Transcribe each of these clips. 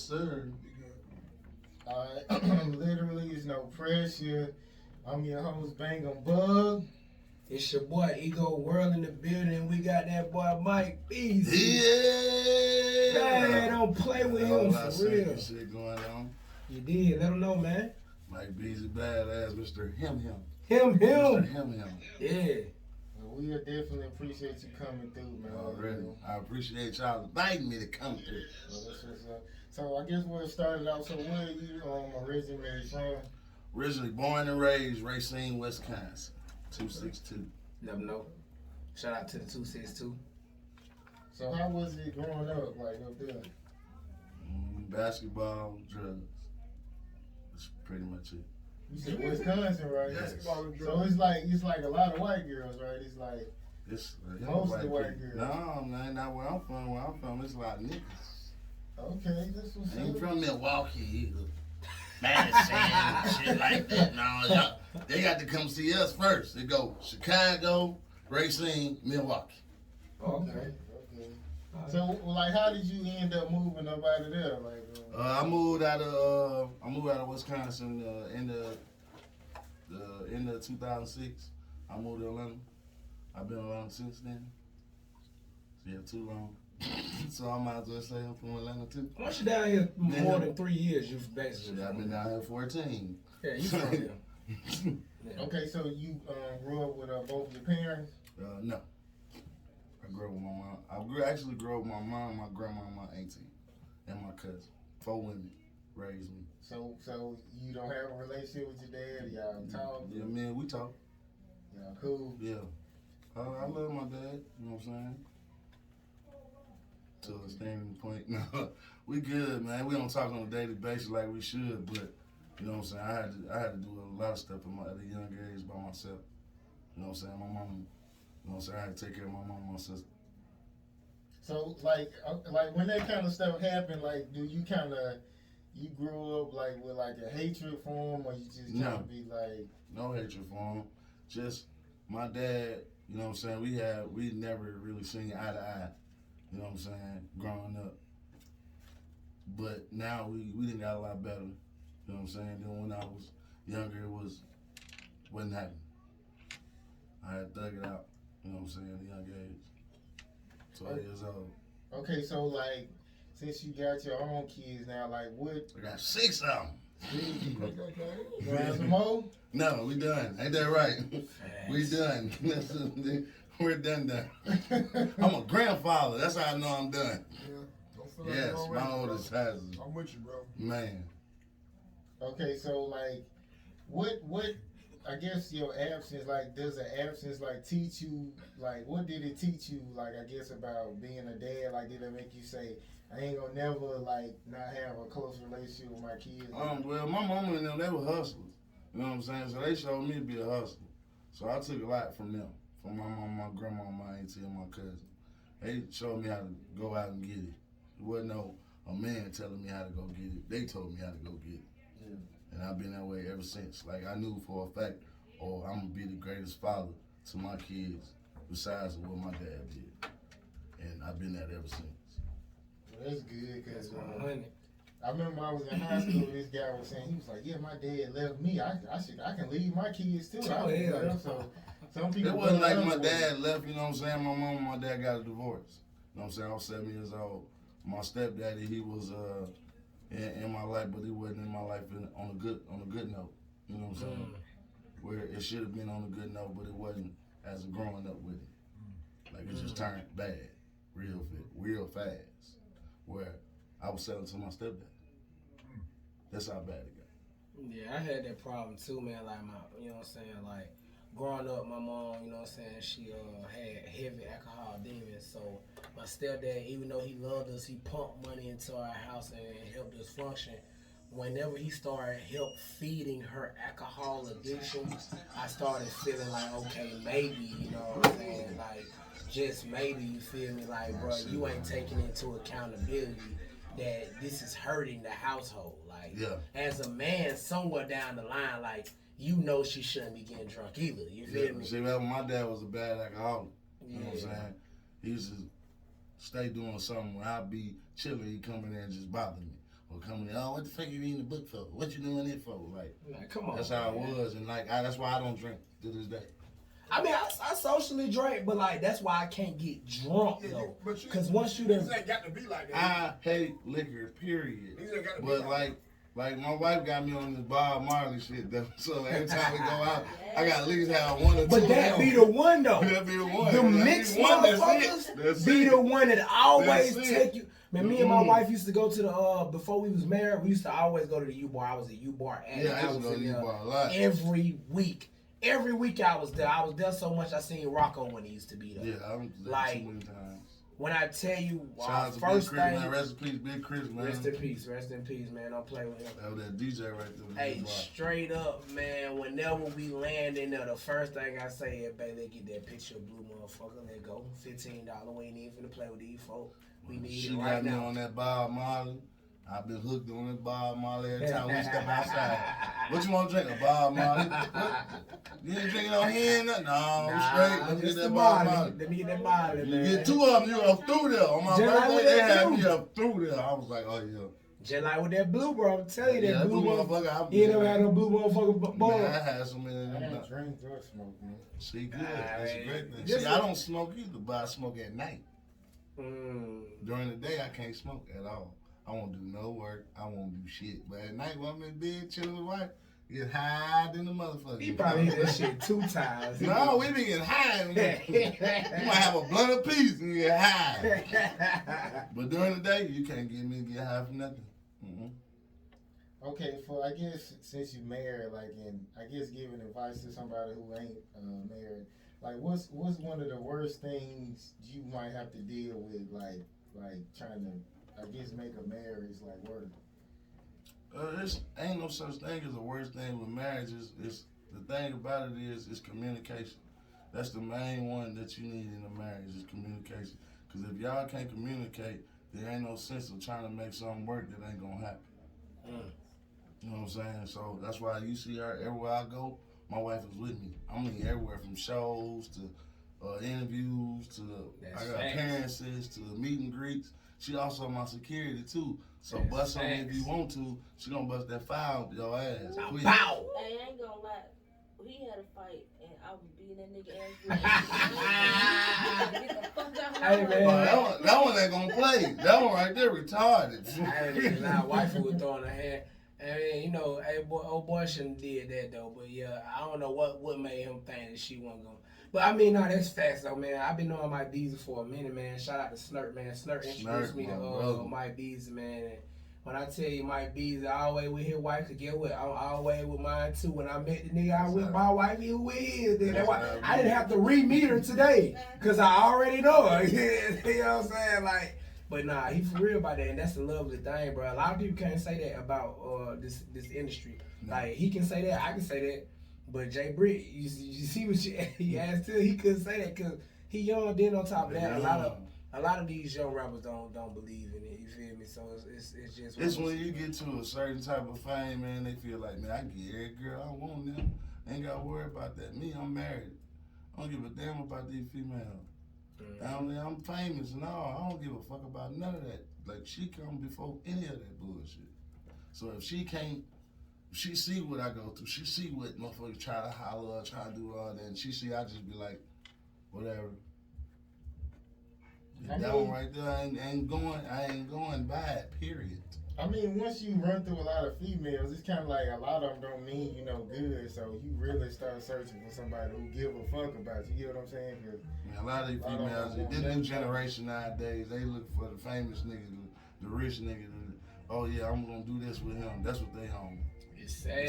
sir. Literally, it's no pressure. I'm your host, Bang 'em Bug. It's your boy Ego World in the building. We got that boy Mike Beezy. Yeah. Man, don't play with him for real. Shit going on. You did. Let him know, man. Mike Beezy Badazz, Mr. Him. Him. Mr. Him. Yeah. We definitely appreciate you coming through, man. Already. I appreciate y'all inviting me to come through. So I guess we'll start it out. So where are you originally from? Originally born and raised, Racine, Wisconsin. 262. Never know. Shout out to the 262. So how was it growing up, like up there? Basketball, drugs. That's pretty much it. You said Wisconsin, right? Yes. So it's like a lot of white girls, right? It's mostly white girls. No, man, not where I'm from. Where I'm from, it's a lot of niggas. Okay, this was. I ain't from Milwaukee either. Madison, shit like that. No, they got to come see us first. They go Chicago, Racine, Milwaukee. Okay. So, like, how did you end up moving up out of there? Like, I moved out of Wisconsin in the 2006. I moved to Atlanta. I've been around since then. So yeah, too long. So I might as well say I'm from Atlanta too. Once you're down here more than 3 years, you've basically. I've been down here 14. Yeah, you from here. Yeah. Okay, so you grew up with both your parents? No. I grew up with my mom. Actually grew up with my mom, my grandma, my auntie, and my cousin. 4 women raised me. So you don't have a relationship with your dad? Y'all talk? Yeah, man, we talk. Y'all cool? Yeah. I love my dad, you know what I'm saying? To a standing point. No, we good, man. We don't talk on a daily basis like we should, but you know what I'm saying? I had to do a lot of stuff at a young age by myself. You know what I'm saying? My mom, you know what I'm saying? I had to take care of my mom and my sister. So like when that kind of stuff happened, like do you you grew up like with like a hatred for him, or you just trying to be like no hatred for him. Just my dad, you know what I'm saying? We never really seen eye to eye. You know what I'm saying? Growing up. But now we done got a lot better. You know what I'm saying? Then when I was younger, wasn't happening. I had thug it out. You know what I'm saying? At a young age. 12 years old. Okay, so like, since you got your own kids now, like what? I got 6 of them. You have some more? No, we done. Ain't that right? We done. We're done. I'm a grandfather. That's how I know I'm done. Yeah, don't feel like Yes, you're my already, oldest has. I'm with you, bro. Man. Okay, so like, what? I guess your absence, like, does the absence like teach you? Like, what did it teach you? Like, I guess about being a dad. Like, did it make you say, I ain't gonna never like not have a close relationship with my kids? Well, my mama and them, they were hustlers. You know what I'm saying? So they showed me to be a hustler. So I took a lot from them. From my mom, my grandma, my auntie, and my cousin. They showed me how to go out and get it. It wasn't a man telling me how to go get it. They told me how to go get it. Yeah. And I've been that way ever since. Like, I knew for a fact, I'm going to be the greatest father to my kids besides what my dad did. And I've been that ever since. Well, that's good, because I remember I was in high school, this guy was saying, he was like, yeah, my dad left me. I can leave my kids too. Oh, yeah. So some people. It wasn't like my dad left, you know what I'm saying? My mom and my dad got a divorce. You know what I'm saying? I was 7 years old. My stepdaddy, he was in my life, but he wasn't in my life on a good note. You know what I'm saying? Where it should have been on a good note, but it wasn't as growing up with it. Like, it just turned bad real fast. Where I was selling to my stepdad. That's how bad it got. Yeah, I had that problem too, man. Like you know what I'm saying? Like growing up, my mom, you know what I'm saying, she had heavy alcohol demons. So my stepdad, even though he loved us, he pumped money into our house and helped us function. Whenever he started help feeding her alcohol addiction, I started feeling like, okay, maybe, you know what I'm saying? Like, just maybe, you feel me? Like, bro, you ain't taking into accountability that this is hurting the household. Like, as a man, somewhere down the line, like, you know she shouldn't be getting drunk either. You feel me? See, my dad was a bad alcoholic. You know what I'm saying? He used to stay doing something when I'd be chilling, he'd come in there and just bother me. or come in, oh, what the fuck you reading the book for? What you doing it for? Like, come on. That's how it man. was, and that's why I don't drink to this day. I mean, I socially drink, but like that's why I can't get drunk though. Because once you done, ain't got to be like that. I hate liquor, period. These ain't got to be But like like my wife got me on this Bob Marley shit, though. So every time we go out, I got at least have one or two. but that be the one though. That be the one. The mixed motherfuckers be the one that always That's take you. Man, me and my wife used to go to the before we was married. We used to always go to the U Bar. I was a U Bar addict. Yeah, I used to go to in U-Bar a lot. every week. Every week I was there. I was there so much I seen Rocco when he used to be there. Yeah, I'm there Like, too many times. When I tell you, Shout out to first Big Chris, thing. man. Rest in peace, Big Chris, man. Rest in peace, man. Don't play with him. That was that DJ right there. Hey, straight up, man. Whenever we land in there, the first thing I say is, baby, get that picture of blue motherfucker. Let go. $15. We ain't even finna play with these folks. We need She it got right me now. on that Bob Marley. I've been hooked on that Bob Marley every time we step outside. What you want to drink? A Bob Marley? What? You ain't drinking no hen? No, I'm straight. Let me get that Bob Marley. Let me get that Molly, You man. get two of them, you up through there. On my Just like birthday, with they that had blue. me up through there. I was like, oh, yeah. Just like with that blue, bro. I'm telling you, Yeah, that blue motherfucker. You ain't never had no blue motherfucker bar. Man, I had so many of I them. don't drink or smoke, man. See, good. Nah, That's a man. great thing. Just See, I don't smoke either, but I smoke at night. Mm. During the day, I can't smoke at all. I won't do no work. I won't do shit. But at night, when I'm in bed chilling with wife, get high than the motherfucker. He probably hit that shit 2 times. No, we be getting high. You might have a blunt apiece and get high. But during the day, you can't get me to get high for nothing. Okay, for I guess since you married, like, and I guess giving advice to somebody who ain't married, like, what's one of the worst things you might have to deal with, like trying to, I guess, make a marriage like work? There's ain't no such thing as the worst thing with marriage. Is the thing about it is communication. That's the main one that you need in a marriage is communication. Because if y'all can't communicate, there ain't no sense of trying to make something work that ain't gonna happen. You know what I'm saying? So that's why you see her everywhere I go. My wife is with me. I mean, everywhere from shows to interviews to That's I got facts. appearances to meet and greets. She also my security too. So That's bust on me if facts. you want to. She gonna bust that file up your ass. Quick. Bow. Hey, I ain't gonna lie. He had a fight, and I was beating that nigga ass. Get the fuck out of Hey, my man. way. That one ain't gonna play. That one right there retarded. I ain't even lie. Wife was throwing her hand. I mean, you know, hey, boy, old boy shouldn't did that though. But yeah, I don't know what made him think that she wasn't gonna. But I mean, no, that's facts though, man. I've been knowing Mike Beezy for a minute, man. Shout out to Snurt, man. Snurt introduced me my to brother. Mike Beezy, man. And when I tell you Mike Beezy, always with his wife, could get what? I'm always with mine too. When I met the nigga, I with my wife, he who is. Then that's why I didn't have to re-meet her today, cause I already know her. You know what I'm saying? Like. But nah, he for real about that, and that's the lovely thing, bro. A lot of people can't say that about this industry. No. Like he can say that, I can say that, but Jay Britt, you see what he asked too. He couldn't say that because he young. Then on top of that, a lot of these young rappers don't believe in it. You feel me? So it's just. It's when you get to a certain type of fame, man, they feel like, man, I can get every girl I want now. Ain't gotta worry about that. Me, I'm married. I don't give a damn about these females. I'm famous and all. I don't give a fuck about none of that. Like, she come before any of that bullshit. So if she can't, she see what I go through. She see what motherfuckers try to holler, try to do all that. And she see I just be like, whatever. That one right there, I ain't going by it, period. I mean, once you run through a lot of females, it's kind of like a lot of them don't mean you no good. So you really start searching for somebody who give a fuck about you. You get what I'm saying? 'Cause Man, a lot of these females, this new generation nowadays, they look for the famous nigga, the rich nigga. Oh yeah, I'm gonna do this with him. That's what they on. It's sad.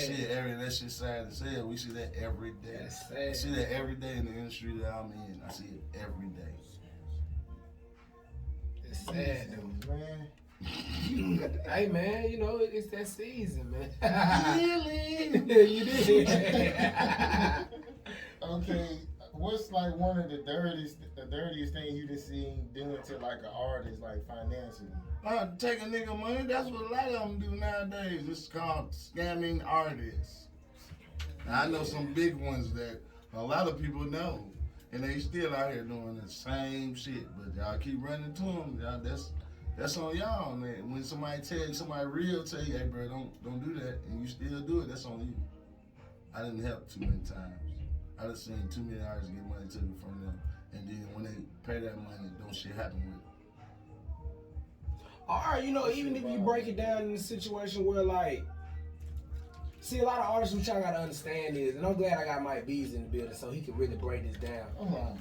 That shit sad as hell. We see that every day. That's I sad. see that every day in the industry that I'm in. I see it every day. It's sad though. man, Hey man, you know it's that season, man. Really? You did. okay. What's like one of the dirtiest things you just seen doing to like an artist, like financially? Take a nigga money. That's what a lot of them do nowadays. It's called scamming artists. Now, I know some big ones that a lot of people know, and they still out here doing the same shit. But y'all keep running to them. Y'all, That's on y'all, man. When somebody real tell you, hey, bro, don't do that, and you still do it, that's on you. I didn't help too many times. I done seen too many artists get money taken from them, and then when they pay that money, don't shit happen with it. Or, you know, even if you break it down in a situation where, like, see, a lot of artists, which I gotta understand is, and I'm glad I got Mike Beezy in the building so he can really break this down. Hold on.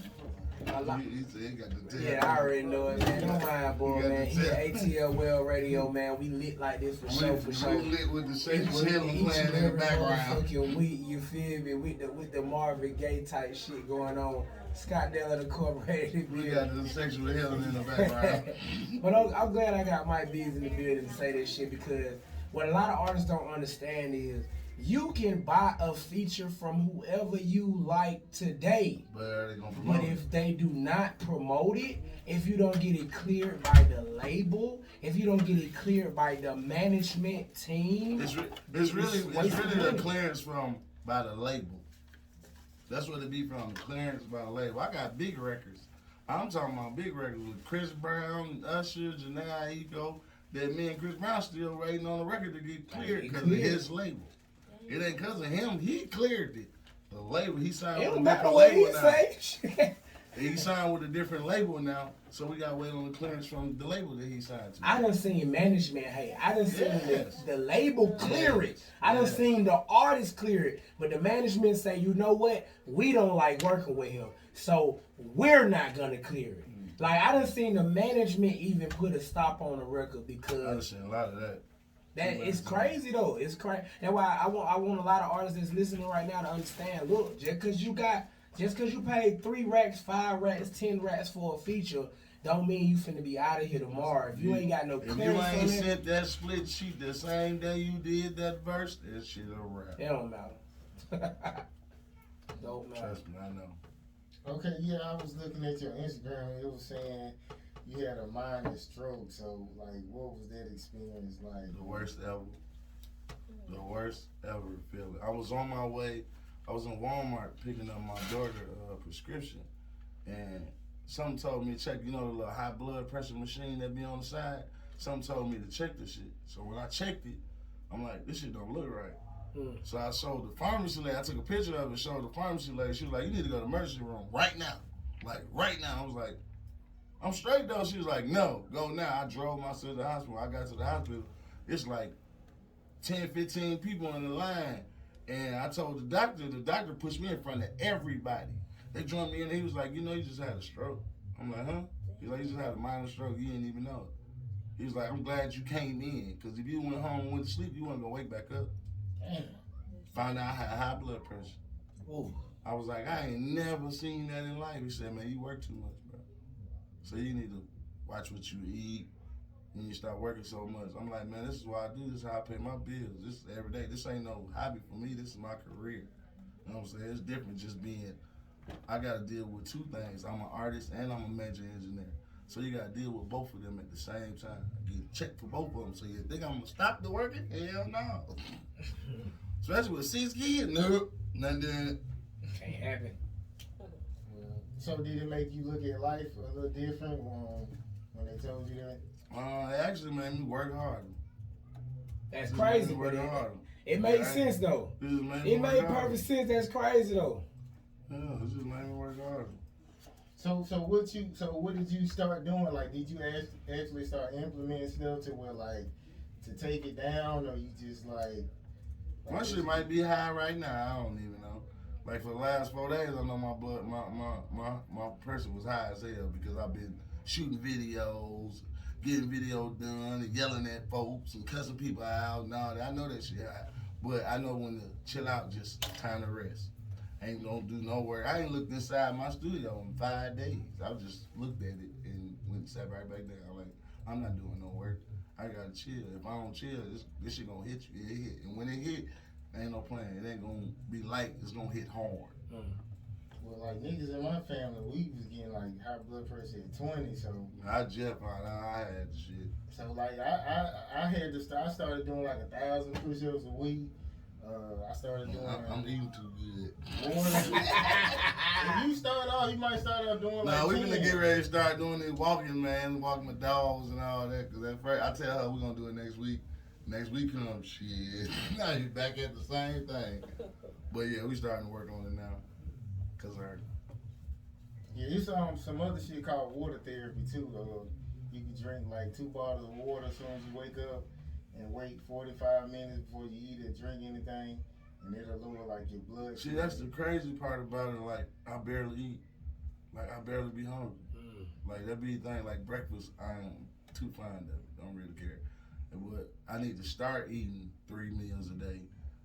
He said he got the tell. Yeah, I already know it, man. Don't mind, boy, man. the Here tell. at ATL Well Radio, man. We lit like this for sure, for sure. We lit with the sexual healing Each playing and in the every background. motherfucking week, you feel me? With the Marvin Gaye type shit going on. Scott Dell Incorporated. We got the sexual healing in the background. But I'm glad I got Mike Bees in the building to say this shit, because what a lot of artists don't understand is you can buy a feature from whoever you like today. But are they gonna promote But it? if they do not promote it, if you don't get it cleared by the label, if you don't get it cleared by the management team, It's really the clearance from by the label. That's what it be from, clearance by the label. I got big records. I'm talking about big records with Chris Brown, Usher, Janae Aiko, that me and Chris Brown still waiting on the record to get cleared because of his label. It ain't because of him. He cleared it. The label, he signed it with don't a matter different what he label now. say. He signed with a different label now, so we got to wait on the clearance from the label that he signed to. I done seen management, hey, I done seen Yes. the label clear it. I done Yes. seen the artist clear it. But the management say, you know what? We don't like working with him. So we're not gonna clear it. Like, I done seen the management even put a stop on the record I because understand a lot of that. that it's crazy though. It's crazy. That's why I want a lot of artists that's listening right now to understand. Look, just cause you paid 3 racks, 5 racks, 10 racks for a feature, don't mean you finna be out of here tomorrow. If you ain't got no If you clearance ain't on it, sent that split sheet the same day you did that verse, that shit a wrap. it don't matter. Don't matter. Trust me, I know. Okay, yeah, I was looking at your Instagram and it was saying you had a minor stroke. So, like, what was that experience like? The worst ever. The worst ever feeling. I was on my way. I was in Walmart picking up my daughter prescription, and something told me to check. You know the little high blood pressure machine that be on the side. Something told me to check the shit. So when I checked it, I'm like, this shit don't look right. So I showed the pharmacy lady. I took a picture of it. Showed the pharmacy lady. She was like, you need to go to the emergency room right now. Like right now. I was like, I'm straight though. She was like, no, go now. I drove myself to the hospital. I got to the hospital. It's like 10, 15 people in the line. And I told the doctor pushed me in front of everybody. They joined me in, he was like, you know, you just had a stroke. I'm like, huh? He's like, you just had a minor stroke, you didn't even know it. He was like, I'm glad you came in, because if you went home and went to sleep, you weren't going to wake back up. Damn. Found out I had high blood pressure. Ooh. I was like, I ain't never seen that in life. He said, man, you work too much, bro. So you need to watch what you eat. When you start working so much, I'm like, man, this is what I do. This is how I pay my bills. This is every day. This ain't no hobby for me. This is my career. You know what I'm saying? It's different just being, I got to deal with 2 things. I'm an artist and I'm a major engineer. So you got to deal with both of them at the same time. Get checked for both of them. So you think I'm going to stop the working? Hell no. Especially with 6 kids? Nope. Nothing doing it. Can't happen. So did it make you look at life a little different when they told you that? It actually made me work harder. That's It crazy, made me but work harder. it made Yeah, sense though. It just made me It work made harder. perfect sense. That's crazy though. Yeah, it just made me work harder. So what did you start doing? Like, did you actually start implementing stuff to where, like, to take it down, or you just like My shit might be high right now. I don't even know. Like for the last 4 days, I know my blood, my pressure was high as hell because I've been shooting videos, getting video done, and yelling at folks and cussing people out and all that. I know that shit high, but I know when to chill out, just time to rest. Ain't gonna do no work. I ain't looked inside my studio in 5 days. I just looked at it and went and sat right back there. I'm like, I'm not doing no work. I gotta chill. If I don't chill, this shit gonna hit you. It hit. And when it hit, ain't no plan. It ain't gonna be light. It's gonna hit hard. Well, like niggas in my family, we was getting like high blood pressure at 20. So I just found out I had the shit. like I had to start. I started doing like 1,000 push-ups a week. I started doing. I'm eating too good. If you start off, you might start off doing like. No, we 10. gonna get ready to start doing this walking, man. Walking my dogs and all that. Cause at first, I tell her we're gonna do it next week. Next week comes, shit. Now you back at the same thing. But yeah, we starting to work on it now. Cause our Yeah, it's some other shit called water therapy too. You can drink like 2 bottles of water as soon as you wake up, and wait 45 minutes before you eat or drink anything, and it'll lower like your blood. see, that's the crazy part about it. Like I barely eat. Like I barely be hungry. Like that be the thing. Like breakfast, I'm too fond of it. Don't really care. But I need to start eating 3 meals a day.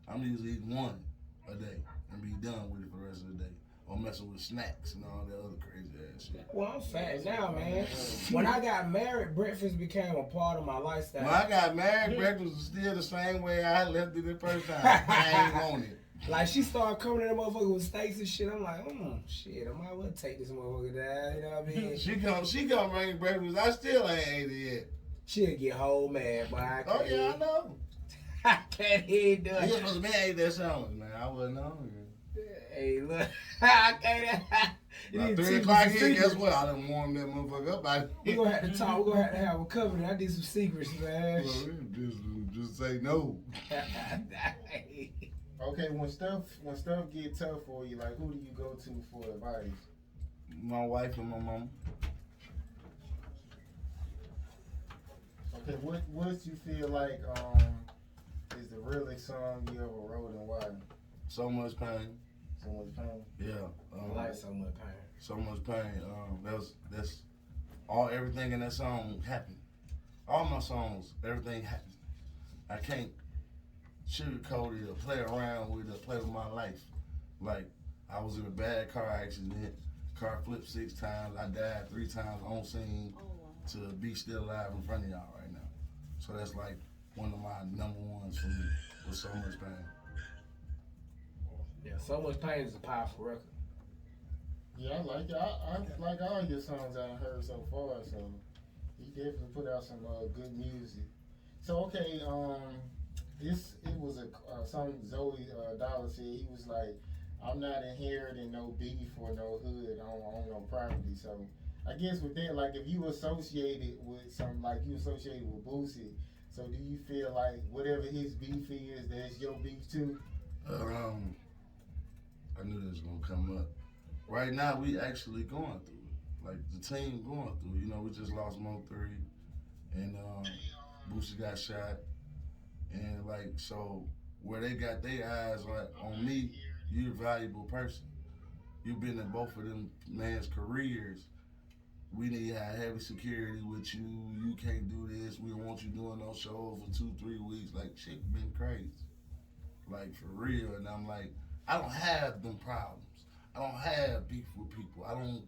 I'm usually eating 1 a day and be done with it for the rest of the day. Or messing with snacks and all that other crazy ass shit. Well, I'm fat now, man. When I got married, breakfast became a part of my lifestyle. When I got married, breakfast was still the same way I left it the first time. I ain't want it. Like, she started coming in that motherfucker with steaks and shit. I'm like, shit, I might as well take this motherfucker down, you know what I mean? She come bring breakfast. I still ain't ate it yet. She'll get whole mad, but I can't. Oh yeah, I know. I can't eat You that. supposed to be ate that sandwich, man. I wasn't hungry. Hey, look, I can't. You About need to 3 teach o'clock me some here, guess secrets. what? I done warmed that motherfucker up. We gonna have to talk. We gonna have to have a covenant. I need some secrets, man. Just say no. Okay, when stuff get tough for you, like who do you go to for advice? My wife and my mom. Okay, what you feel like is the realest song you ever wrote and why? So much pain. So much pain. Yeah. I like so much pain. So much pain. That's all. Everything in that song happened. All my songs, everything happened. I can't sugarcoat it or play around with it or play with my life. Like I was in a bad car accident. Car flipped 6 times. I died 3 times on scene. Oh, wow. To be still alive in front of y'all right now. So that's like one of my number ones for me. With so much pain. Yeah, so much pain is a powerful record. Yeah, I like it. I like all your songs I've heard so far. So he definitely put out some good music. So okay, it was a song Zoe Dollar said. He was like, I'm not inheriting no beef or no hood on no property. So I guess with that, like if you associated with something like you associated with Boosie, so do you feel like whatever his beef is, that's your beef too? I knew this was gonna come up. Right now, we actually going through it. Like the team going through. You know, we just lost Mo3, and Boosie got shot, and like so, where they got their eyes like on me, you're a valuable person. You've been in both of them man's careers. We need to have heavy security with you. You can't do this. We don't want you doing no shows for 2-3 weeks. Like shit been crazy. Like for real. And I'm like, I don't have them problems. I don't have beef with people. I don't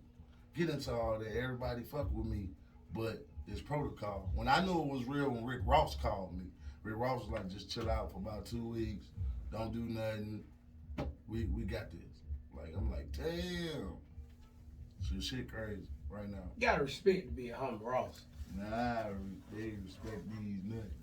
get into all that. Everybody fuck with me, but it's protocol. When I knew it was real, when Rick Ross called me, Rick Ross was like, just chill out for about 2 weeks. Don't do nothing. We got this. Like I'm like, damn. Shit crazy right now. You gotta respect to be a humble Ross. Nah, they respect these nuts.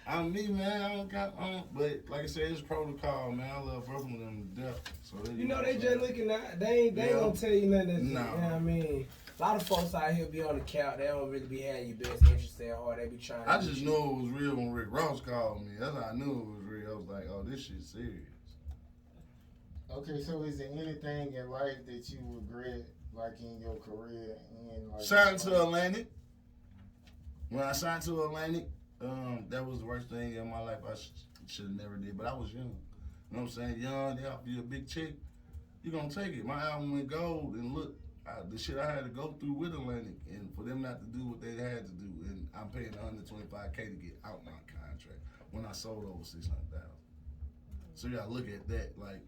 I'm me, man. I don't got but like I said, it's protocol, man. I love both of them to death. So You know they just looking at they ain't gonna tell you nothing. That's, No. You know what I mean? A lot of folks out here be on the couch. They don't really be having your best interest at heart. They be trying. I just knew it was real when Rick Ross called me. That's how I knew it was real. I was like, oh, this shit's serious. Okay, so is there anything in life that you regret, like in your career? And like Signed to Atlantic. When I signed to Atlantic, that was the worst thing in my life. I should have never did, but I was young. You know what I'm saying? Young, they offer you a big check, you gonna take it. My album went gold, and look, the shit I had to go through with Atlantic, and for them not to do what they had to do, and I'm paying $125K to get out my contract when I sold over 600,000. So you gotta look at that, like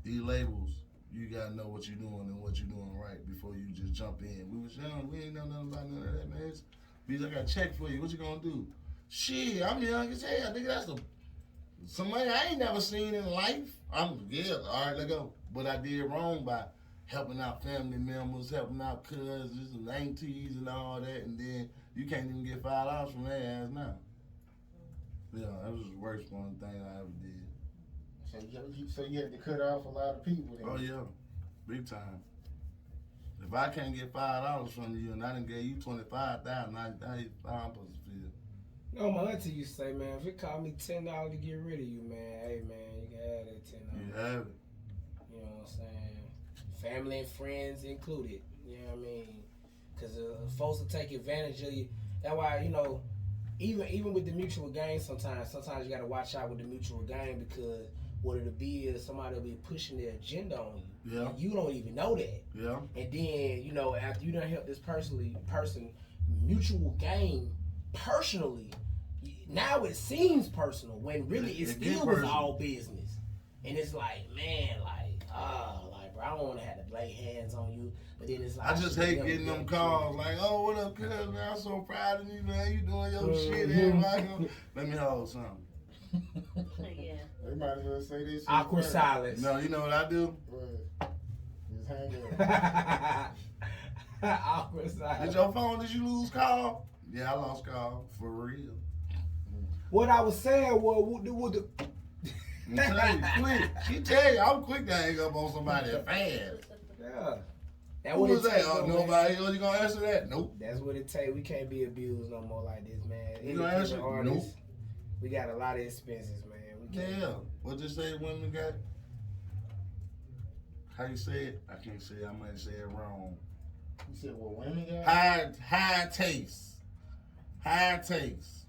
these labels. You gotta know what you're doing and what you're doing right before you just jump in. We was young, we ain't know nothing about none of that, man. Because I got a check for you. What you gonna do? Shit, I'm young as hell. Nigga, that's some money I ain't never seen in life. All right, let's go. But I did wrong by helping out family members, helping out cousins and aunties and all that, and then you can't even get $5 from their ass now. Yeah, that was the worst one thing I ever did. So you had to cut off a lot of people then. Oh yeah, big time. If I can't get $5 from you and I done gave you 25,000, how you I'm supposed to feel? No, my auntie used to say, man, if it cost me $10 to get rid of you, man, hey man, you can have that $10. You have it. You know what I'm saying? Family and friends included. You know what I mean? Because folks will take advantage of you. That's why, you know, even with the mutual gain, sometimes you got to watch out with the mutual gain, because what it'll be is somebody will be pushing their agenda on you. Yeah. And you don't even know that. Yeah. And then, you know, after you done help this person mutual gain personally, now it seems personal when really it still was all business. And it's like, man, bro, I don't want to have to lay hands on you. But then it's like, I just hate getting them calls like, oh, what up, cuz, man? I'm so proud of you, man. You doing your shit, everybody. Let me hold something. Yeah. They might as well say this shit. awkward first. silence. No, you know what I do? What? Just hang up. Awkward silence. Did your phone, did you lose call? Yeah, I lost call, for real. What I was saying was, I'm telling you, quick. She tell you, I'm quick to hang up on somebody fast. yeah. That Who what was it that? takes, Oh, though, man. nobody else, you gonna answer that? Nope. That's what it takes. We can't be abused no more like this, man. You gonna answer? Artists, Nope. we got a lot of expenses, man. We can't. Yeah. What you say women got? How you say it? I can't say it. I might say it wrong. You said what women got? High taste. High taste.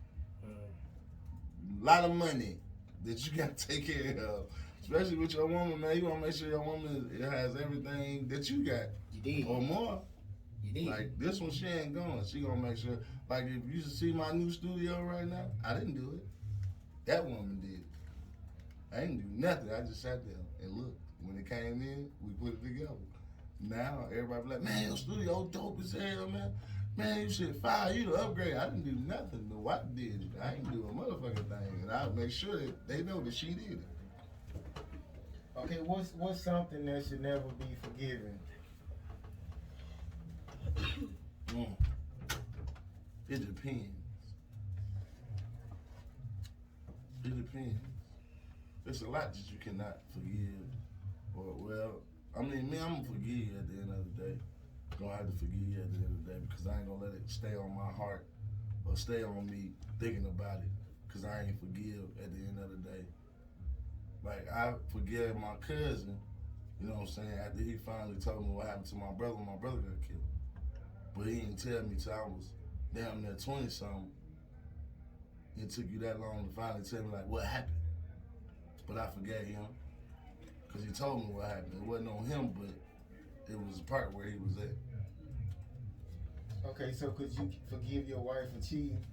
A lot of money that you got to take care of. Especially with your woman, man. You want to make sure your woman has everything that you got. You did. Or more. You did. Like, this one, she ain't going. She going to make sure. Like, if you see my new studio right now, I didn't do it. That woman did it. I didn't do nothing. I just sat there and looked. When it came in, we put it together. Now, everybody be like, man, your studio dope as hell, man. Man, you should fire you to upgrade. I didn't do nothing. The wife did it. I ain't do a motherfucking thing. And I make sure that they know that she did it. Okay, what's something that should never be forgiven? It depends. It depends. There's a lot that you cannot forgive. Or, well, I mean, me, I'm gonna forgive you at the end of the day. Gonna have to forgive you at the end of the day, because I ain't gonna let it stay on my heart or stay on me thinking about it, because I ain't forgive at the end of the day. Like, I forgave my cousin, you know what I'm saying, after he finally told me what happened to my brother when my brother got killed. But he didn't tell me till I was damn near 20-something. It took you that long to finally tell me, like, what happened. But I forgave him, because he told me what happened. It wasn't on him, but it was the part where he was at. Okay, so could you forgive your wife for cheating?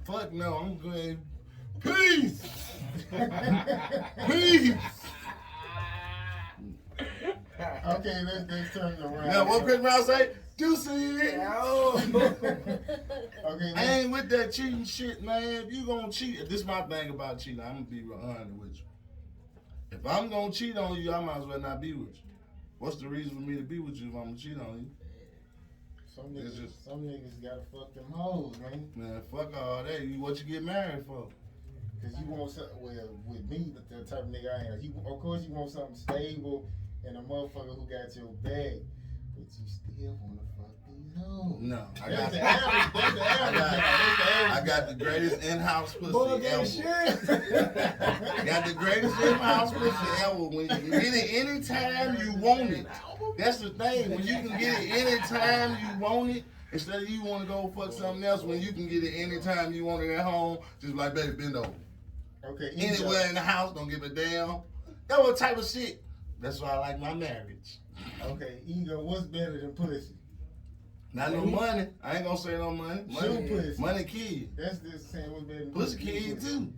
Fuck no, I'm good. Peace! Peace! Okay, let's turn it around. Now, what Chris Brown say? Juicy! Okay, I ain't with that cheating shit, man. If you gonna cheat, this is my thing about cheating. I'm gonna be real honest with you. If I'm gonna cheat on you, I might as well not be with you. What's the reason for me to be with you if I'm gonna cheat on you? Some niggas gotta fuck them hoes, man. Man, fuck all that. What you get married for? Cause you want something. Well, with me, the type of nigga I am, of course you want something stable and a motherfucker who got your back, but you still wanna fuck these hoes. No, That's the average. That's the average. I got the greatest in-house pussy Boy, that ever. shit. Got the greatest in-house pussy ever. When you can get it anytime you want it. That's the thing. When you can get it anytime you want it, instead of you want to go fuck something else, when you can get it anytime you want it at home, just like, baby, bend over. Okay. Anywhere in the house, don't give a damn. That what type of shit. That's why I like my marriage. Okay, ego. What's better than pussy? Not no money. I ain't gonna say no money. Shoot pussy. Money kid. That's just saying what's better than Pussy kid too.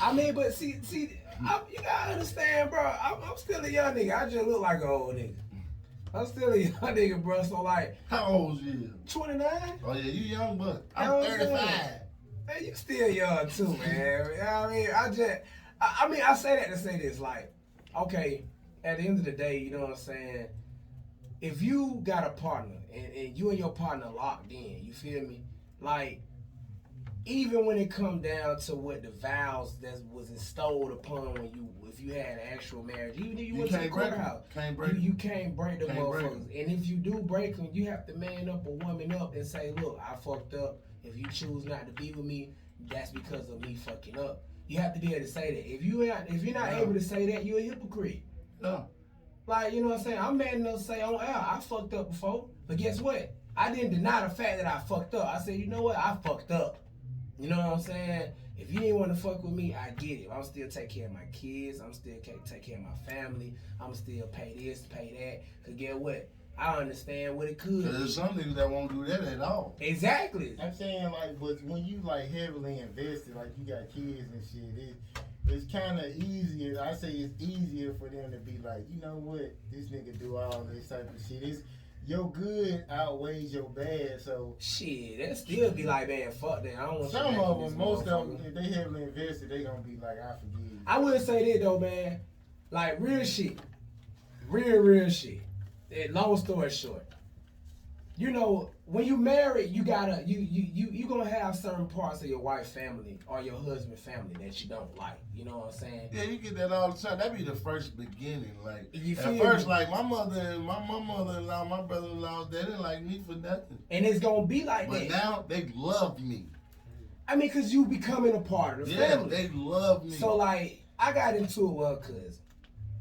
I mean, but see, you gotta understand, bro. I'm still a young nigga. I just look like an old nigga. I'm still a young nigga, bro. So like, How old you? 29. Oh yeah, you young, but You know I'm what I'm 35. saying? Man, you still young too, man. You know what I mean? I say that to say this, like, okay, at the end of the day, you know what I'm saying? If you got a partner and you and your partner locked in, you feel me? Like, even when it come down to what the vows that was installed upon if you had an actual marriage, even if you went to the courthouse, you can't break the motherfuckers. And if you do break them, you have to man up or woman up and say, look, I fucked up. If you choose not to be with me, that's because of me fucking up. You have to be able to say that. If you're not able to say that, you're a hypocrite. Yeah. Like, you know what I'm saying? I'm man enough to say on air, I fucked up before. But guess what? I didn't deny the fact that I fucked up. I said, you know what? I fucked up. You know what I'm saying? If you ain't want to fuck with me, I get it. I'm still take care of my kids. I'm still take care of my family. I'm still pay this, pay that. Because guess what? I understand what it could. There's some niggas that won't do that at all. Exactly. I'm saying, like, but when you, like, heavily invested, like, you got kids and shit, it's kind of easier. I say it's easier for them to be like, you know what? This nigga do all this type of shit. Your good outweighs your bad, so shit, they'll still be like, man, fuck that. I don't want some of them, most of them, if they heavily invested, they gonna be like, I forgive you. I would say that though, man. Like real shit, real shit. Long story short, you know, when you married, you gotta you gonna have certain parts of your wife's family or your husband's family that you don't like. You know what I'm saying? Yeah, you get that all the time. That be the first beginning. Like you at first, like my mother-in-law, my brother-in-law, they didn't like me for nothing. And it's gonna be like but that. But now they love me. I mean, cause you becoming a part of the family. Yeah, they love me. So like, I got into it with her cousin.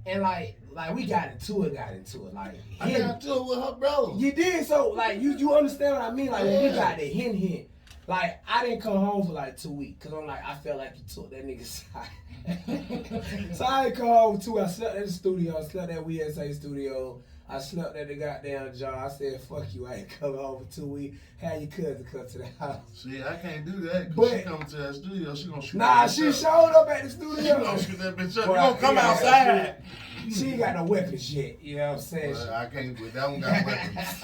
And like we got into it. Like I got into it with her brother. You did, so like you understand what I mean? Like when we got the hint. Like I didn't come home for like 2 weeks, cause I'm like I felt like you took that nigga's side. So I didn't come home for 2 weeks. I slept at the studio. I slept at WSA studio. I slept at the goddamn job. I said, fuck you, I ain't coming home for 2 weeks. Have your cousin come to the house. See, I can't do that, because she come to that studio, she gonna shoot that bitch she up. Showed up at the studio. She gonna shoot that bitch up. You gonna come outside. She ain't got no weapons yet, you know what I'm saying? Well, I can't, but that one got weapons.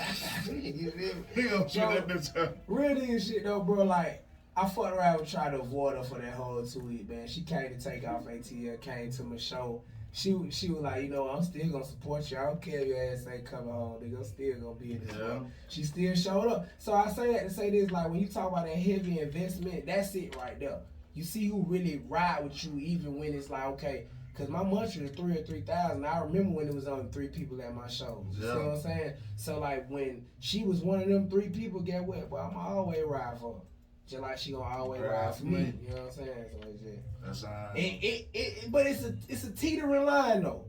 He gonna shoot that bitch up. Real nigga shit though, bro, like, I fucked around and tried to avoid her for that whole 2 weeks, man. She came to take off ATL, came to my show. She was like, you know, I'm still gonna support you. I don't care if your ass ain't coming home, nigga. I'm still gonna be in this one. She still showed up. So I say that to say this, like when you talk about that heavy investment, that's it right there. You see who really ride with you even when it's like, okay, cause my monthly is 3 or 3,000. I remember when it was only 3 people at my shows. You see what I'm saying? So like when she was one of them 3 people, get what? Well, I'ma always ride for her. Just like she gonna always ride for me. You know what I'm saying? So it's just, that's all. But it's a teetering line though,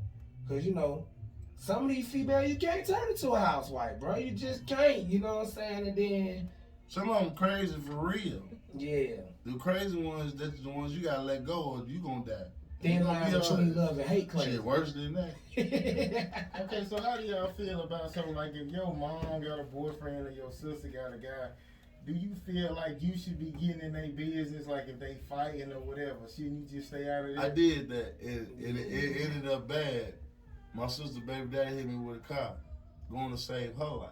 cause you know some of these females you can't turn into a housewife, bro. You just can't. You know what I'm saying? And then some of them crazy for real. Yeah. The crazy ones, that's the ones you gotta let go of. You gonna die. Then line between love and hate crazy. Shit worse than that. Okay, so how do y'all feel about something like if your mom got a boyfriend or your sister got a guy? Do you feel like you should be getting in their business, like if they fighting or whatever? Shouldn't you just stay out of that? I did that. It ended up bad. My sister baby daddy hit me with a car, going to save her life.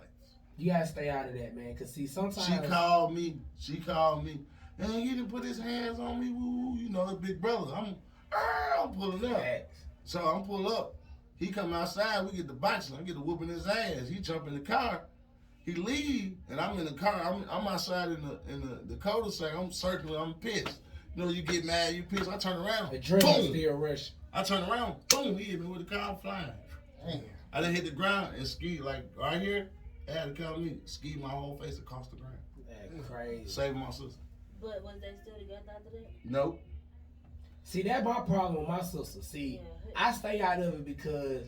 You gotta stay out of that, man. Cause see, sometimes she called me, and he didn't put his hands on me. Woo, you know, his big brother. I'm pulling up. So I'm pull up. He come outside. We get the boxing. I get to whooping his ass. He jump in the car. He leave, and I'm in the car. I'm outside in the cul-de-sac. I'm circling. I'm pissed. You know, you get mad, you pissed. I turn around. Adrenaline still rush. I turn around. Boom! He hit me with the car flying. Damn. I didn't hit the ground and ski like right here. I had to come me ski my whole face across the ground. That's crazy. Saving my sister. But was they still together after that? Nope. See, that's my problem with my sister. See, I stay out of it because.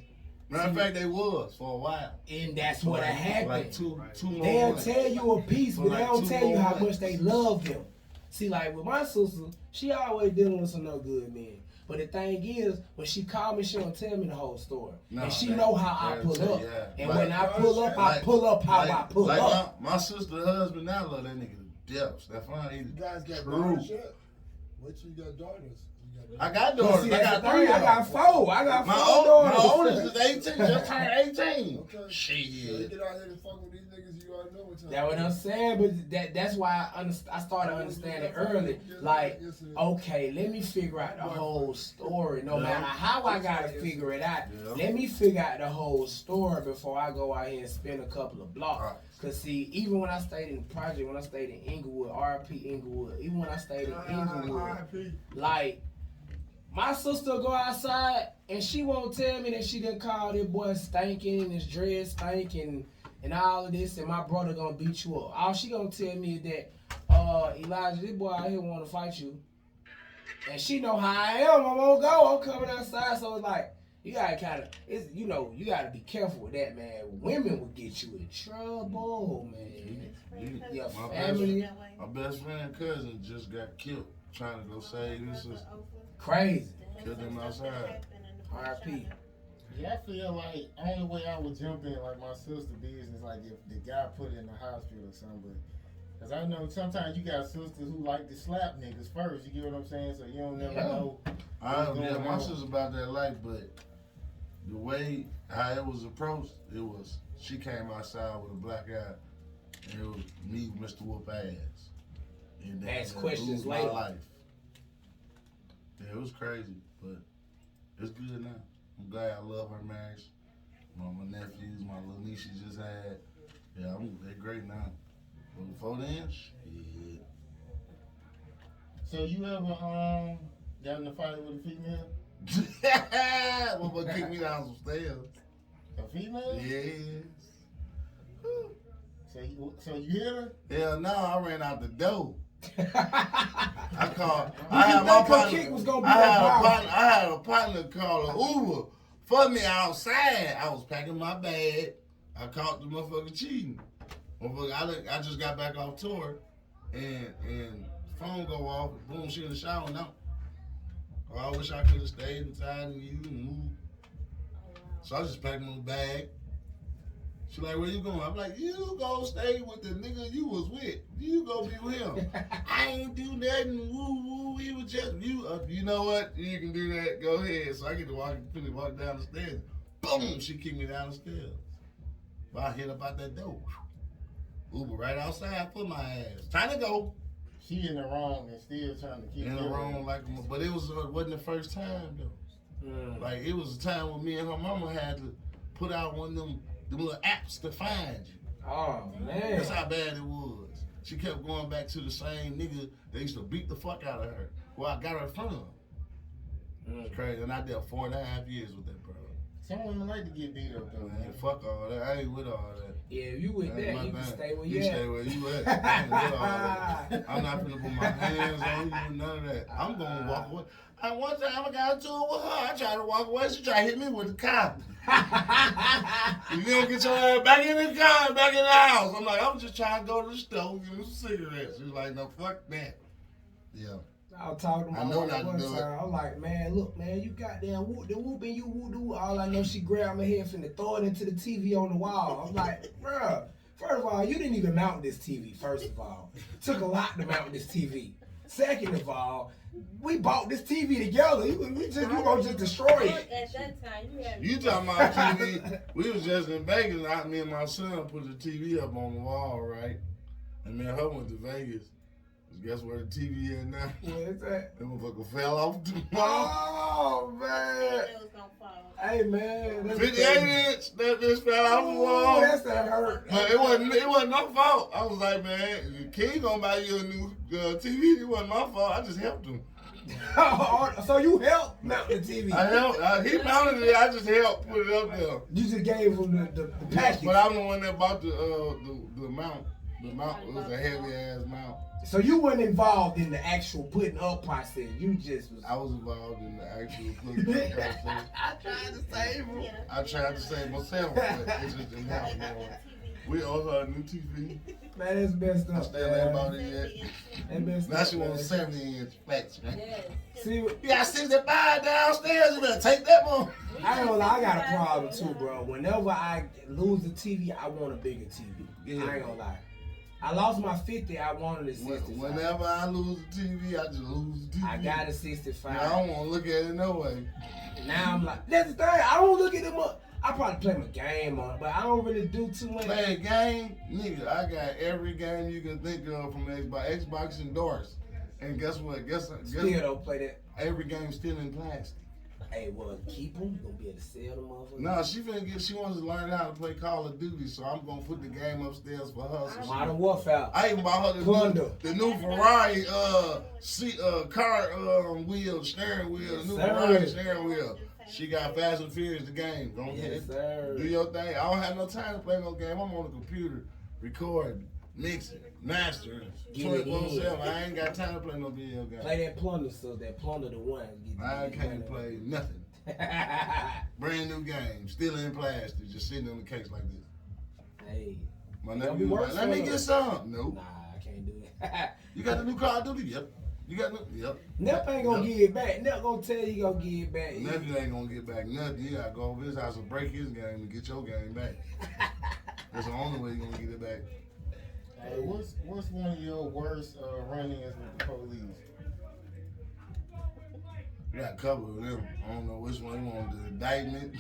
Matter of fact, they was for a while. And that's what happened. Like two more They'll months. tell you a piece, but like they don't tell you how months. much they love them. See, like with my sister, she always dealing with some no good men. But the thing is, when she call me, she don't tell me the whole story. No, and she know how I pull up. Yeah. And like, when I pull up, I pull up how I pull up. My sister's husband now love that nigga to death. That's fine. You guys got daughters yet? What you got daughters? I got daughters. See, I got 3. I got 4. I got 4 My daughters. oldest is 18. Just turned 18. Okay. Shit. So you get out here and fuck with these niggas, you already know what time. That's what I'm saying, but that's why I started understanding early. Like, okay, let me figure out the whole story. No matter how I gotta figure it out, let me figure out the whole story before I go out here and spend a couple of blocks. Cause see, even when I stayed in the project, when I stayed in Inglewood, RP Inglewood, even when I stayed in Inglewood, like my sister go outside and she won't tell me that she done called this boy stinking and his dread stinking and all of this, and my brother gonna beat you up. All she gonna tell me is that, Elijah, this boy out here wanna fight you, and she know how I am. I'm gonna go. I'm coming outside, so it's like. You gotta you gotta be careful with that, man. Women will get you in trouble, man. Your family. My best friend cousin just got killed trying to go save his sister. Crazy. Killed him outside. R.I.P. Yeah, I feel like only way I would jump in like my sister business, like if the guy put her in the hospital or something. Cause I know sometimes you got sisters who like to slap niggas first. You get what I'm saying? So you don't never know. My sister's about that life, but the way how it was approached, it was she came outside with a black eye, and it was me, Mr. Whoop Ass. And ask questions later. My life. Yeah, it was crazy, but it's good now. I'm glad I love her marriage. My nephews, my little niece she just had. Yeah, they're great now. But before then, shit. So you ever got in a fight with a female? Well, but kick me down some stairs. A female? Yes. So you hit her? Hell no, I ran out the door. I called. I had my partner. I had a partner call an Uber for me outside. I was packing my bag. I caught the motherfucker cheating. Motherfucker, I just got back off tour, and phone go off. Boom, she in the shower now. Oh, I wish I could have stayed inside and you and moved. So I just packed my bag. She like, where you going? I'm like, you go stay with the nigga you was with. You go be with him. I ain't do nothing. Woo woo. We was just you. You know what? You can do that. Go ahead. So I get to walk down the stairs. Boom! She kicked me down the stairs. But I hit up out that door. Uber right outside for my ass. Time to go. She in the wrong and still trying to keep in the wrong, but it wasn't the first time though. Like it was a time when me and her mama had to put out one of them little apps to find you. Oh man, that's how bad it was. She kept going back to the same nigga that used to beat the fuck out of her. Where I got her from. It's crazy, and I did 4.5 years with that bro. Some women like to get beat up though, man. Fuck all that. I ain't with all that. Yeah, if you with that, you can stay where you at. Stay where you at. I ain't with all that. I'm not gonna put my hands on you, none of that. I'm gonna walk away. One time I got into it with her. I tried to walk away. She tried to hit me with the car. You don't get your ass back in the car, back in the house. I'm like, I'm just trying to go to the store and get me some cigarettes. She was like, no, fuck that. Yeah. I was talking to my wife one time. I'm like, man, look, man, you goddamn whooping you woo-doo. All I know, she grabbed my head finna throw it into the TV on the wall. I'm like, bruh, first of all, you didn't even mount this TV, first of all. Took a lot to mount this TV. Second of all, we bought this TV together. You gonna just destroy it. At that time, you talking about TV? We was just in Vegas. Me and my son put the TV up on the wall, right? And me and her went to Vegas. Guess where the TV is now? Where is that? That motherfucker fell off the wall. Oh, man. It was gonna fall. Hey, man. 58-inch, that bitch fell off the wall. That hurt. But it wasn't my fault. I was like, man, the king gonna buy you a new TV. It wasn't my fault. I just helped him. So you helped mount the TV? I helped. He mounted it. I just helped put it up there. You just gave him the package. But I'm the one that bought the mount. The mount was a heavy ass mount. So you weren't involved in the actual putting up process. You just was. I was involved in the actual putting up process. I tried to save him. I tried to save myself, but it just didn't happen. We owe her a new TV. Man, that's messed up. I still ain't bought it yet. That's messed now up. she wants 70-inch flex, man. Yes. See, you got 65 downstairs. You better take that one. I ain't gonna lie, I got a problem too, bro. Whenever I lose the TV, I want a bigger TV. Yeah. I ain't gonna lie. I lost my 50, I wanted a 65. Whenever I lose the TV, I just lose the TV. I got a 65. Yeah, I don't want to look at it no way. Now I'm like, that's the thing, I don't look at them up. I probably play my game on it, but I don't really do too much. Play a game? Nigga, I got every game you can think of from Xbox. Xbox endorsed. And guess what? Guess Still don't play that. Every game's still in plastic. Hey, well, keep them. You gonna be able to sell them motherfuckers. No, she wants to learn how to play Call of Duty, so I'm gonna put the game upstairs for her. So Modern Warfare. I even bought her the new Ferrari car wheel, steering wheel, the new Ferrari steering wheel. She got Fast and Furious the game. Go ahead, do your thing. I don't have no time to play no game. I'm on the computer, recording, mixing, mastering, 24/7. I ain't got time to play no video game. Play that plunder, so that plunder the one. I can't play nothing. Brand new game, still in plastic, just sitting on the case like this. Hey. My nephew was like, let me get some. Nope. Nah, I can't do it. You got the new Call of Duty? Yep. You got the yep. Nep ain't gonna get it back. Nep gonna tell you gonna get it back. Nephew ain't gonna get back nothing. You gotta go over his house and break his game and get your game back. That's the only way you gonna get it back. Hey, what's one of your worst run-ins with the police? You got a couple of them. I don't know which one you want, the indictment.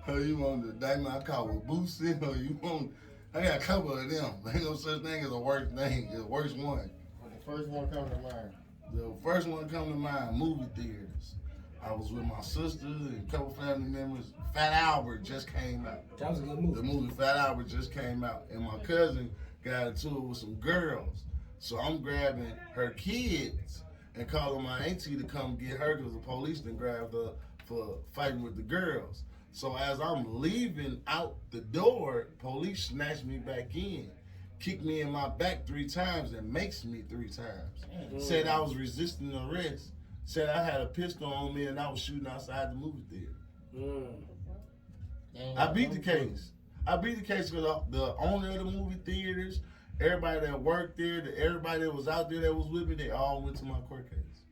Or you want the indictment I call with boosting, or you want. I got a couple of them. Ain't no such thing as a worst thing. It's the worst one. The first one come to mind. The first one come to mind, movie theaters. I was with my sister and a couple family members. Fat Albert just came out. That was a good movie. The movie Fat Albert just came out. And my cousin got into it with some girls. So I'm grabbing her kids and calling my auntie to come get her because the police done grabbed her for fighting with the girls. So as I'm leaving out the door, police snatched me back in, kicked me in my back 3 times and makes me 3 times. Said I was resisting arrest. Said I had a pistol on me and I was shooting outside the movie theater. I beat the case. I beat the case because the owner of the movie theaters, everybody that worked there, everybody that was out there that was with me, they all went to my court case.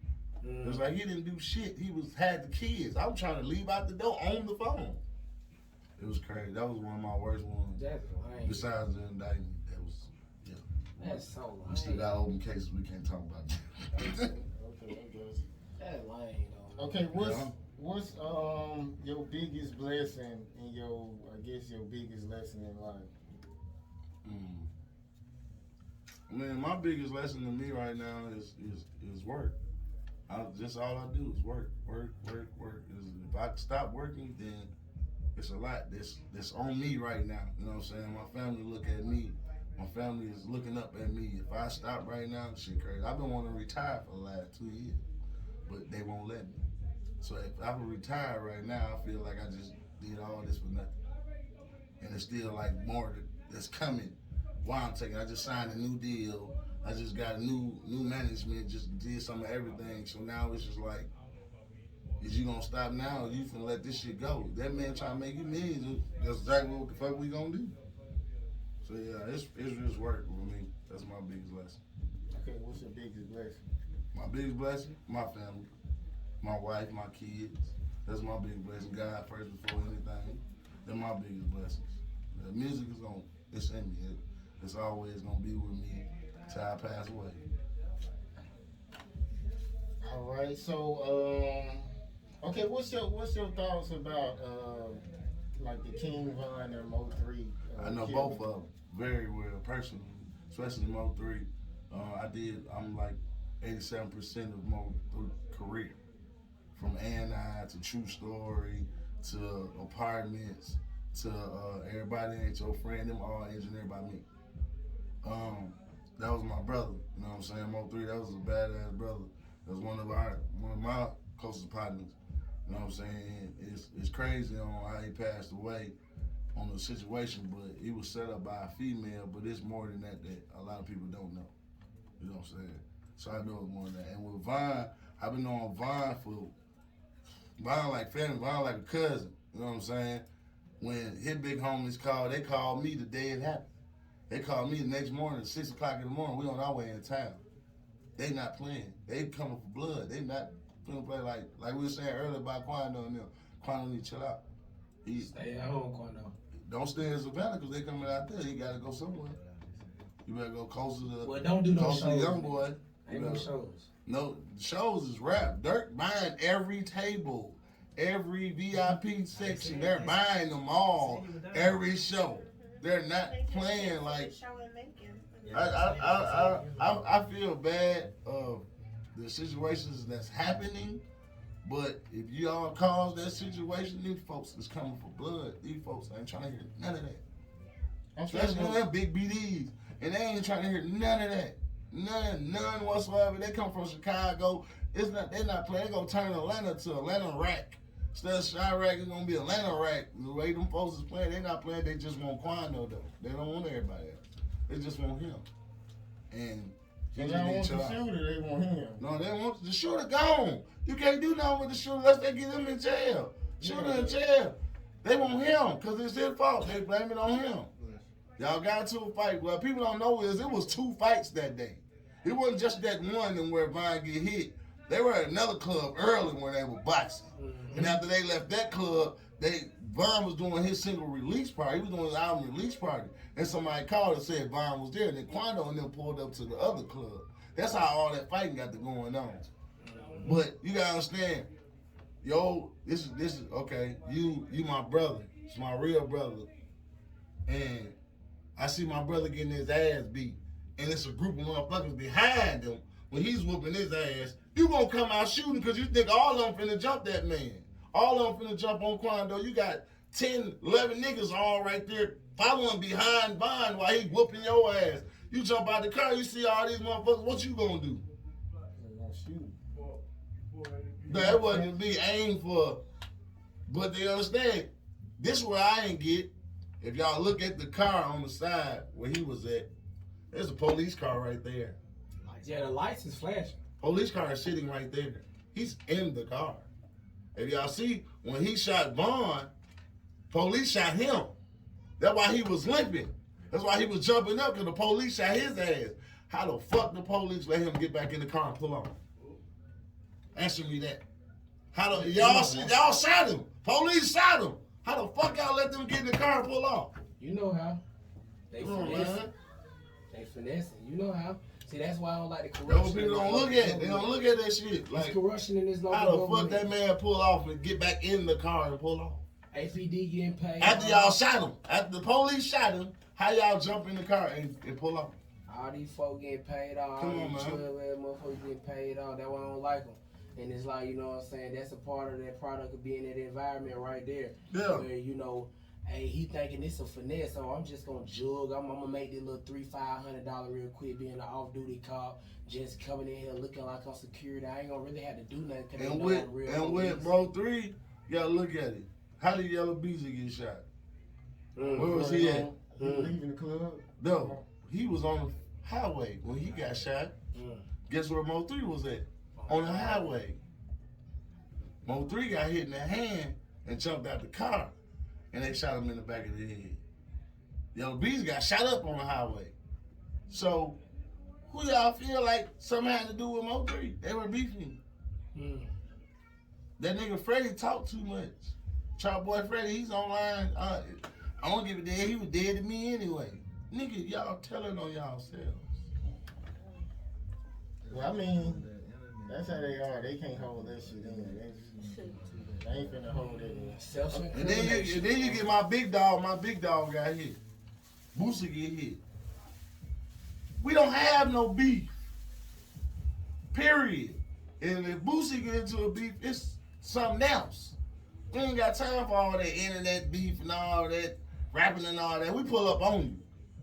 It was like he didn't do shit. He had the kids. I was trying to leave out the door on the phone. It was crazy. That was one of my worst ones. That's lame. Besides the indictment, that was That's so lame. we still got open cases we can't talk about. Okay, I guess. That's lame, though. Okay, what's your biggest blessing and your biggest lesson in life? Man, my biggest lesson to me right now is work. Just all I do is work. If I stop working, then it's a lot that's on me right now. You know what I'm saying? My family look at me. My family is looking up at me. If I stop right now, shit crazy. I've been wanting to retire for the last 2 years, but they won't let me. So if I would retire right now, I feel like I just did all this for nothing. And it's still like more that's coming. Why I'm taking? I just signed a new deal. I just got a new management. Just did some of everything. So now it's just like, is you gonna stop now or you finna let this shit go? That man trying to make you millions. That's exactly what the fuck we gonna do. So yeah, it's just work with me. That's my biggest lesson. Okay, what's your biggest blessing? My biggest blessing, my family, my wife, my kids. That's my biggest blessing. God first before anything. They're my biggest blessings. The music is it's in me. It's always gonna be with me till I pass away. All right, so okay, what's your thoughts about like the King Von and Mo 3? I know both of them very well personally, especially Mo 3. I'm like 87% of Mo 3 career, from A&I to True Story to Apartments to Everybody Ain't Your Friend. Them all engineered by me. That was my brother. You know what I'm saying? Mo 3. That was a badass brother. That was one of my closest partners. You know what I'm saying? It's crazy on how he passed away on the situation, but he was set up by a female, but it's more than that a lot of people don't know. You know what I'm saying? So I know it's more than that. And with Von, I've been on Von like family, Von like a cousin. You know what I'm saying? When his big homies called, they called me the day it happened. They called me the next morning at 6 o'clock in the morning. We on our way in town. They not playing. They coming for blood. They not gonna play like we were saying earlier about Quando and them. Quando need to chill out. Stay at home, Quando. Don't stay in Savannah because they coming out there. You gotta go somewhere. You better go closer to don't do no closer to shows. Young Boy. Ain't no shows. No, shows is rap. Dirk buying every table, every VIP section. They're buying them all. Every show. They're not playing like. I feel bad of the situations that's happening, But if y'all cause that situation, these folks is coming for blood. These folks ain't trying to hear none of that. Especially on them big BDs. And they ain't trying to hear none of that. None whatsoever. They come from Chicago. They're not playing. They're gonna turn Atlanta to Atlanta rack. Instead of Chirac, it's gonna be Atlanta rack. The way them folks is playing, they not playing, they just want Quando though. They don't want everybody else. They just want him. And They don't want the shooter, they want him. no, they want the shooter gone. You can't do nothing with the shooter unless they get him in jail. Shooter in jail. They want him because it's his fault. They blame it on him. Y'all got into a fight. Well, people don't know is it was 2 fights that day. It wasn't just that one and where Vine get hit. They were at another club early when they were boxing. Mm-hmm. And after they left that club, Vine was doing his single release party. He was doing his album release party. And somebody called and said Vine was there. And then Quando and them pulled up to the other club. That's how all that fighting got to going on. Mm-hmm. But you gotta understand, yo, this is okay. You my brother. It's my real brother. And I see my brother getting his ass beat. And it's a group of motherfuckers behind him when he's whooping his ass. You gonna come out shooting because you think all of them finna jump that man. All of them finna jump on Quando. You got 10, 11 niggas all right there following behind Vine while he whooping your ass. You jump out the car, you see all these motherfuckers, what you gonna do? They're gonna shoot. That wasn't to be aimed for, but they understand. This where I ain't get. If y'all look at the car on the side where he was at, there's a police car right there. Yeah, the lights is flashing. Police car is sitting right there. He's in the car. If y'all see, when he shot Vaughn, police shot him. That's why he was limping. That's why he was jumping up, because the police shot his ass. How the fuck the police let him get back in the car and pull off? Answer me that. How the y'all shot him. Police shot him. How the fuck y'all let them get in the car and pull off? You know how. They finessing. They finessing. You know how. See, that's why I don't like the corruption. Those people don't look at it. They don't look at that shit. Like, corruption in this local how the government. fuck that man pull off and get back in the car and pull off? APD getting paid. After y'all shot him. After the police shot him, how y'all jump in the car and pull off? All these folks getting paid off. Come on, all these man. 12 motherfuckers getting paid off. That's why I don't like them. And it's like, you know what I'm saying, that's a part of that product of being in that environment right there. Yeah. Where, you know, hey, he thinking it's a finesse, so I'm just gonna jug. I'm gonna make this little $300-$500 real quick, being an off-duty cop, just coming in here looking like I'm security. I ain't gonna really have to do nothing. And with Bro 3, you gotta look at it. How did Yellow Beezy get shot? Where was he at? He leaving the club? No, he was on the highway when he got shot. Guess where Mo 3 was at? On the highway. Mo 3 got hit in the hand and jumped out the car, and they shot him in the back of the head. Yellow Beezy got shot up on the highway. So, who y'all feel like something had to do with Mo 3? They were beefing. That nigga Freddie talked too much. Chop Boy Freddie, he's online. I don't give a damn. He was dead to me anyway. Nigga, y'all telling on y'all selves. Well, I mean, that's how they are. They can't hold that shit in. They ain't finna hold it in. And then you get my big dog. My big dog got hit. Boosie get hit. We don't have no beef. Period. And if Boosie get into a beef, it's something else. We ain't got time for all that internet beef and all that rapping and all that. We pull up on you.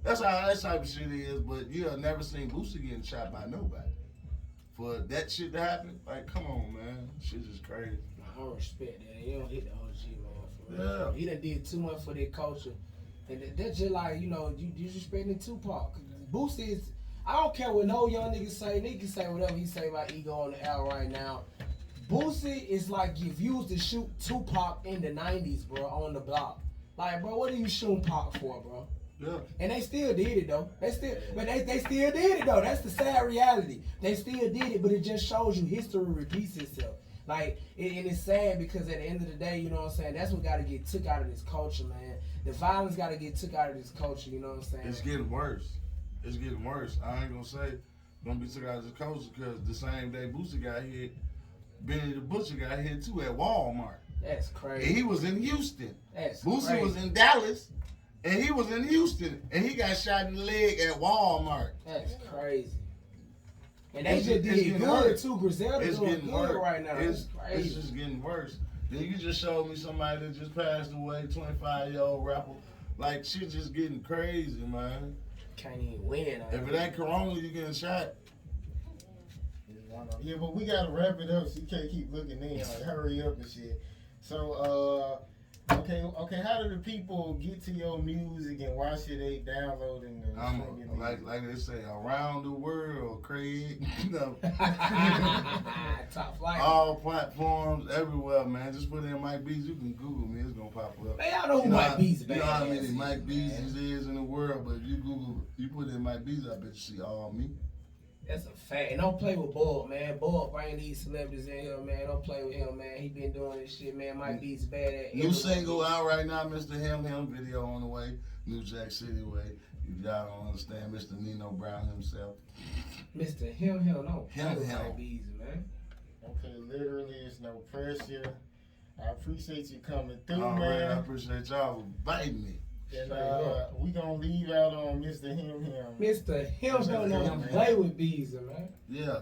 That's how that type of shit is. But you have never seen Boosie getting shot by nobody. For that shit to happen, like, come on, man. Shit is crazy. I don't respect that. You don't hit the OG, man. For Yeah. real. He done did too much for their culture. And that's just like, you know, you disrespecting Tupac. Boosie is, I don't care what no young niggas say. Niggas say whatever he say about ego on the L right now. Boosie is like if you was to shoot Tupac in the 90s, bro, on the block. Like, bro, what are you shooting Pac for, bro? Yeah. And they still did it though. They still did it though. That's the sad reality. They still did it, but it just shows you history repeats itself. Like, and it's sad because at the end of the day, you know what I'm saying, that's what got to get took out of this culture, man. The violence got to get took out of this culture, you know what I'm saying? It's getting worse. It's getting worse. I ain't gonna say gonna be took out of this culture because the same day Boosie got hit, Benny the Butcher got hit too at Walmart. That's crazy. And he was in Houston. That's Boosie crazy. was in Dallas, and he was in Houston, and he got shot in the leg at Walmart. That's crazy. And they It's just did getting good worse. too. Griselda It's doing getting good worse right now. It's crazy. just getting worse. Then you just showed me somebody that just passed away, 25-year-old rapper. Like shit just getting crazy, man. Can't even win. If it ain't Corona, you getting shot. Yeah, but we gotta wrap it up so you can't keep looking in. Like, hurry up and shit. So, okay. How do the people get to your music and why should they download and stream your music? Like they say, around the world, Craig. You know, Top flight. all platforms, everywhere, man. Just put in Mike Beezy. You can Google me; it's gonna pop up. Man, y'all know who Mike Beezy You know how many Badazz is, Mike Beezys man. is in the world, but if you Google, you put in Mike Beezy, I bet you see all me. That's a fact. And don't play with Bob, man. Bob bring these celebrities in here, man. Don't play with him, man. He been doing this shit, man. Mike Beezy bad at New single out right now, Mr. Him video on the way. New Jack City way. If y'all don't understand, Mr. Nino Brown himself. Mr. Him, no. Him. Mike Beezy, man. Okay, literally, it's no pressure. I appreciate you coming through, All right, I man. appreciate y'all inviting me. And we gonna leave out on Mr. Him. Mr. Him don't Him, play with Beezy, man. Yeah,